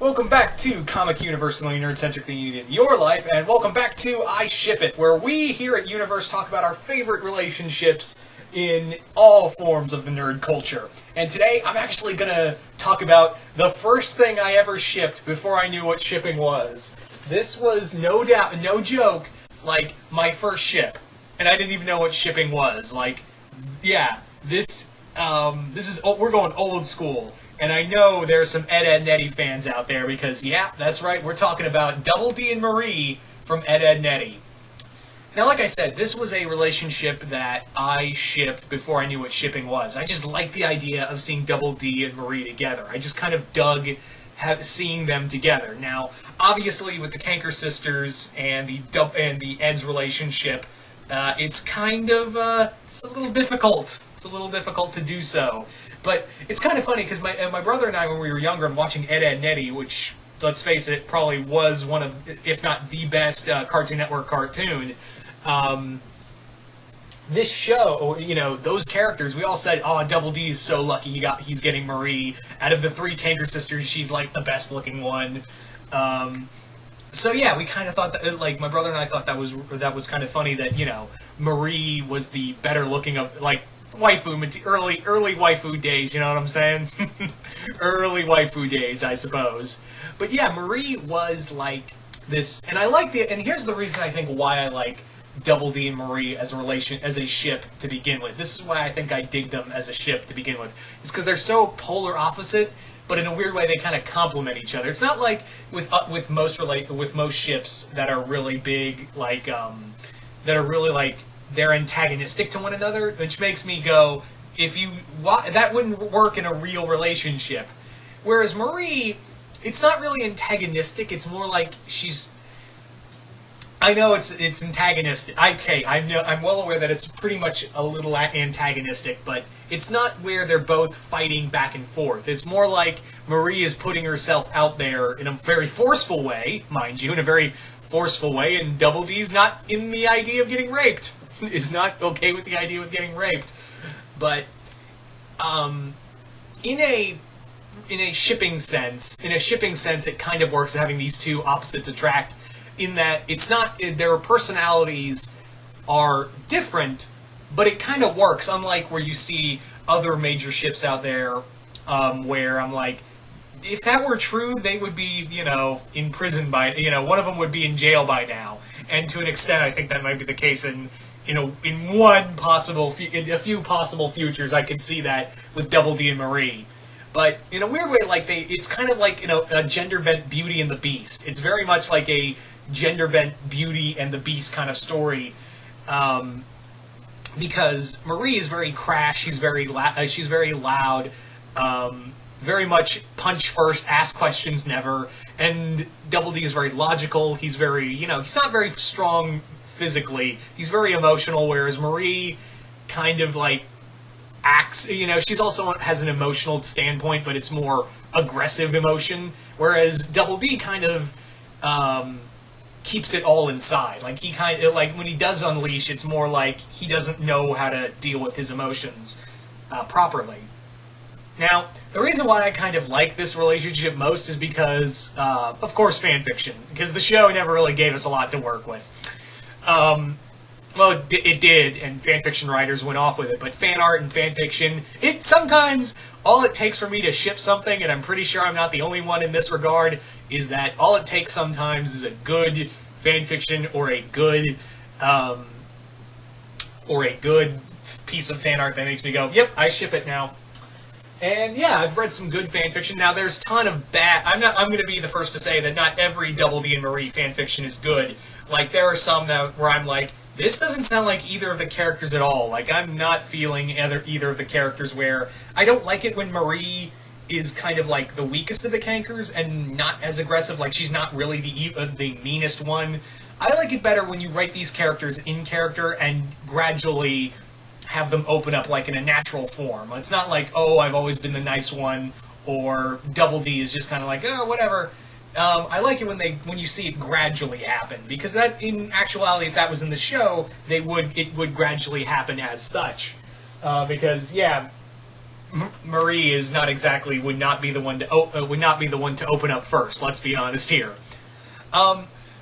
Welcome back to Comic Universe, the only nerd-centric thing you need in your life, and welcome back to I Ship It, where we here at YOUniverse talk about our favorite relationships in all forms of the nerd culture. And today, I'm actually gonna talk about the first thing I ever shipped before I knew what shipping was. This was, no doubt, no joke, like, my first ship. And I didn't even know what shipping was. Like, yeah, this is, we're going old school. And I know there's some Edd and Marie fans out there because, yeah, that's right, we're talking about Edd and Marie from Edd and Marie. Now, like I said, this was a relationship that I shipped before I knew what shipping was. I just liked the idea of seeing Edd and Marie together. I just kind of dug seeing them together. Now, obviously, with the Kanker sisters and the Ed's relationship, it's kind of, it's a little difficult. It's a little difficult to do so. But it's kind of funny because my brother and I, when we were younger, and watching Edd and Marie, which, let's face it, probably was one of, if not the best Cartoon Network cartoon. This show, you know, those characters, we all said, oh, Double D is so lucky he's getting Marie. Out of the three Kanker sisters, she's like the best looking one. So yeah, we kind of thought that, like, my brother and I thought that was kind of funny that, you know, Marie was the better looking of, like, waifu, early waifu days, you know what I'm saying? Early waifu days, I suppose. But yeah, Marie was like this, and I like and here's the reason I think why I like Edd and Marie as a ship to begin with. This is why I think I dig them as a ship to begin with. It's because they're so polar opposite, but in a weird way they kind of complement each other. It's not like with most ships that are really big, like that are really like they're antagonistic to one another, which makes me go, that wouldn't work in a real relationship. Whereas Marie, it's not really antagonistic. It's more like I know it's antagonistic. Okay, I'm well aware that it's pretty much a little antagonistic, but it's not where they're both fighting back and forth. It's more like Marie is putting herself out there in a very forceful way, mind you, in a very forceful way, and Double D's not in the idea of getting raped. Is not okay with the idea of getting raped. But in a shipping sense, it kind of works having these two opposites attract, in that it's not, their personalities are different, but it kind of works, unlike where you see other major ships out there, where I'm like, if that were true, they would be, you know, in prison one of them would be in jail by now. And to an extent, I think that might be the case in a few possible futures. I could see that with Edd and Marie. But in a weird way, like it's kind of like, you know, a gender-bent Beauty and the Beast. It's very much like a gender-bent Beauty and the Beast kind of story, because Marie is very crass. She's very loud. Very much punch first, ask questions never. And Double D is very logical. He's very, you know, he's not very strong physically. He's very emotional, whereas Marie kind of like acts, you know, she's also has an emotional standpoint, but it's more aggressive emotion. Whereas Double D kind of keeps it all inside. Like when he does unleash, it's more like he doesn't know how to deal with his emotions properly. Now, the reason why I kind of like this relationship most is because, of course, fanfiction. Because the show never really gave us a lot to work with. Well, it did, and fanfiction writers went off with it, but fan art and fanfiction, sometimes, all it takes for me to ship something, and I'm pretty sure I'm not the only one in this regard, is that all it takes sometimes is a good fanfiction or a good piece of fan art that makes me go, yep, I ship it now. And yeah, I've read some good fanfiction. Now, there's a ton of bad. I'm going to be the first to say that not every Edd and Marie fanfiction is good. Like, there are some where I'm like, this doesn't sound like either of the characters at all. Like, I'm not feeling either of the characters, where I don't like it when Marie is kind of like the weakest of the Kankers and not as aggressive. Like, she's not really the meanest one. I like it better when you write these characters in character and gradually have them open up like in a natural form. It's not like, oh, I've always been the nice one, or Double D is just kind of like, oh, whatever. I like it when you see it gradually happen, because that, in actuality, if that was in the show, it would gradually happen as such. Because yeah, Marie is not exactly would not be the one to open up first. Let's be honest here.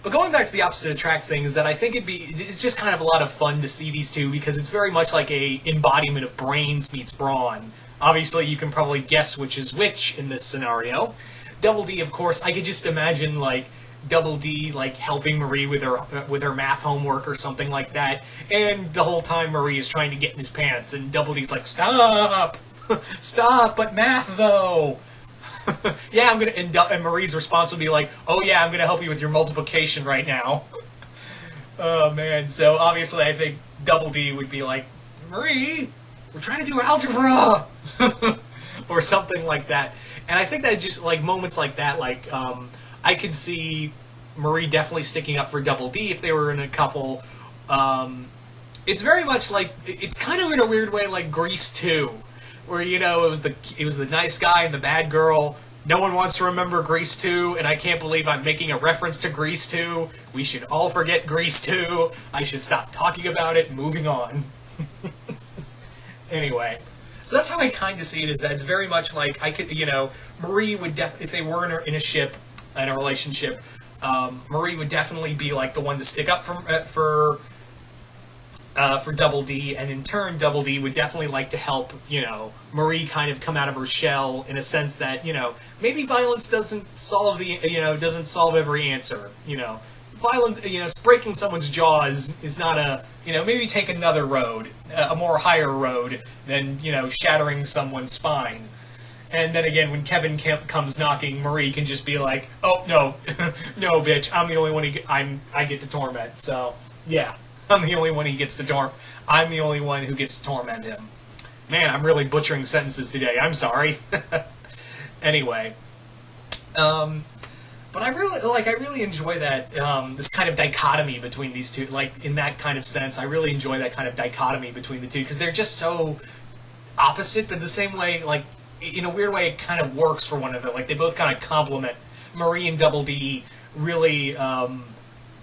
But going back to the opposite attracts thing is that I think it's just kind of a lot of fun to see these two because it's very much like a embodiment of brains meets brawn. Obviously, you can probably guess which is which in this scenario. Double D, of course, I could just imagine like Double D like helping Marie with her math homework or something like that, and the whole time Marie is trying to get in his pants, and Double D's like, "Stop, stop!" But math though. Yeah, I'm gonna. And Marie's response would be like, "Oh yeah, I'm gonna help you with your multiplication right now." Oh man. So obviously, I think Double D would be like, "Marie, we're trying to do algebra," or something like that. And I think that just like moments like that, like I could see Marie definitely sticking up for Double D if they were in a couple. It's very much like it's kind of in a weird way like Grease 2. Where, you know, it was the nice guy and the bad girl. No one wants to remember Grease 2, and I can't believe I'm making a reference to Grease 2. We should all forget Grease 2. I should stop talking about it. Moving on. Anyway, so that's how I kind of see it. Is that it's very much like I could, you know, Marie would if they were in a ship, in a relationship, Marie would definitely be like the one to stick up for Double D, and in turn, Double D would definitely like to help, you know, Marie kind of come out of her shell in a sense that, you know, maybe violence doesn't solve doesn't solve every answer, you know. Violence, you know, breaking someone's jaw is not a, you know, maybe take another road, a more higher road than, you know, shattering someone's spine. And then again, when Kevin comes knocking, Marie can just be like, "Oh no, no, bitch, I'm the only one I get to torment." So yeah. I'm the only one he gets to I'm the only one who gets to torment him. Man, I'm really butchering sentences today. I'm sorry. Anyway, but I really enjoy that this kind of dichotomy between these two. Like in that kind of sense, I really enjoy that kind of dichotomy between the two because they're just so opposite, but the same way, like in a weird way, it kind of works for one another. Like they both kind of complement. Marie and Double D really.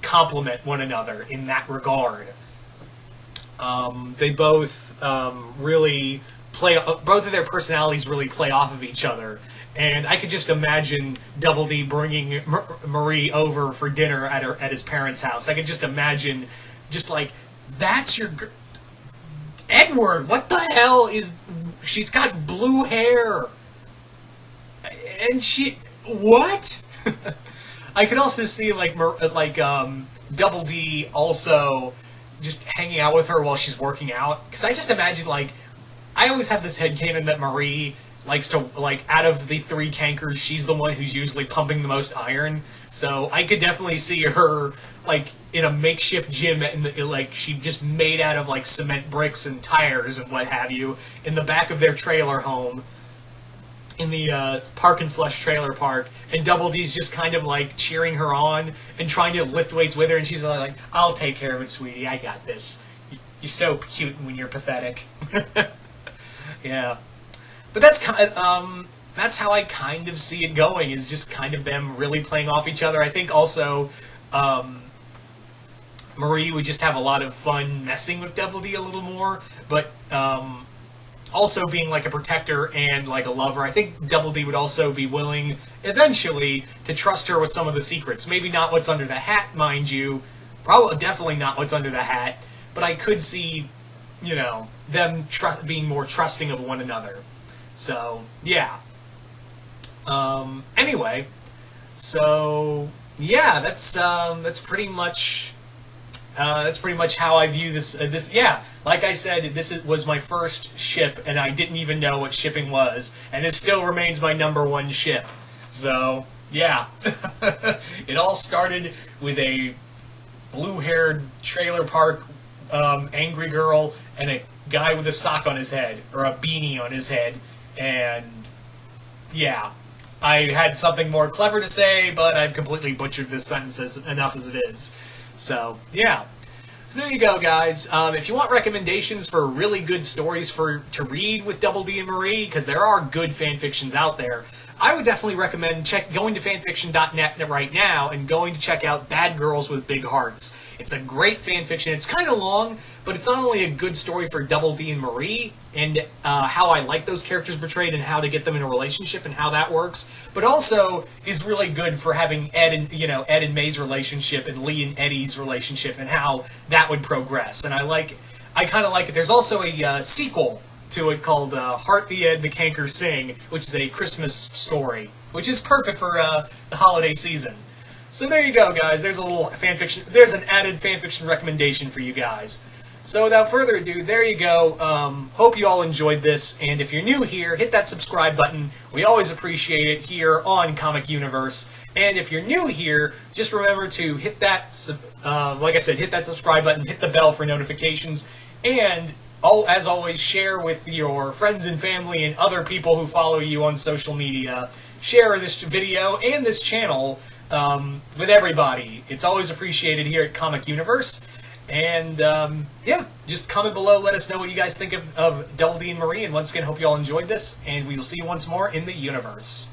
Complement one another in that regard. They both really play. Both of their personalities really play off of each other, and I could just imagine Double D bringing Marie over for dinner at his parents' house. I could just imagine, just like, "That's your Edward. What the hell is? She's got blue hair, and what?" I could also see Double D also just hanging out with her while she's working out. Because I just imagine, like, I always have this headcanon that Marie likes to, like, out of the three cankers, she's the one who's usually pumping the most iron. So I could definitely see her, like, in a makeshift gym, like, she just made out of, like, cement bricks and tires and what have you, in the back of their trailer home. In the Park and Flush trailer park, and Double D's just kind of like cheering her on and trying to lift weights with her, and she's like, "I'll take care of it, sweetie. I got this. You're so cute when you're pathetic." Yeah, but that's how I kind of see it going. Is just kind of them really playing off each other. I think also Marie would just have a lot of fun messing with Double D a little more, but. Also being like a protector and like a lover. I think Double D would also be willing, eventually, to trust her with some of the secrets. Maybe not what's under the hat, mind you. Definitely not what's under the hat. But I could see, you know, them being more trusting of one another. So, yeah. Anyway, so yeah, that's pretty much how I view this. Yeah, like I said, was my first ship, and I didn't even know what shipping was, and it still remains my #1 ship. So, yeah. It all started with a blue-haired trailer park angry girl and a guy with a sock on his head, or a beanie on his head, and yeah. I had something more clever to say, but I've completely butchered this sentence enough as it is. So, yeah. So there you go, guys. If you want recommendations for really good stories to read with Double D and Marie, because there are good fan fictions out there, I would definitely recommend going to fanfiction.net right now and going to check out Bad Girls with Big Hearts. It's a great fanfiction. It's kind of long, but it's not only a good story for Double D and Marie and how I like those characters portrayed and how to get them in a relationship and how that works, but also is really good for having Edd and May's relationship and Lee and Eddie's relationship and how that would progress. And I kind of like it. There's also a sequel to it called Heart the Edd, the Canker Sing, which is a Christmas story, which is perfect for the holiday season. So there you go, guys. There's a little fanfiction. There's an added fanfiction recommendation for you guys. So without further ado, there you go. Hope you all enjoyed this, and if you're new here, hit that subscribe button. We always appreciate it here on Comic Universe. And if you're new here, just remember to hit that, like I said, hit that subscribe button, hit the bell for notifications, and as always, share with your friends and family and other people who follow you on social media. Share this video and this channel with everybody. It's always appreciated here at Comic Universe. And, yeah, just comment below, let us know what you guys think of Double D and Marie. And once again, hope you all enjoyed this, and we will see you once more in the universe.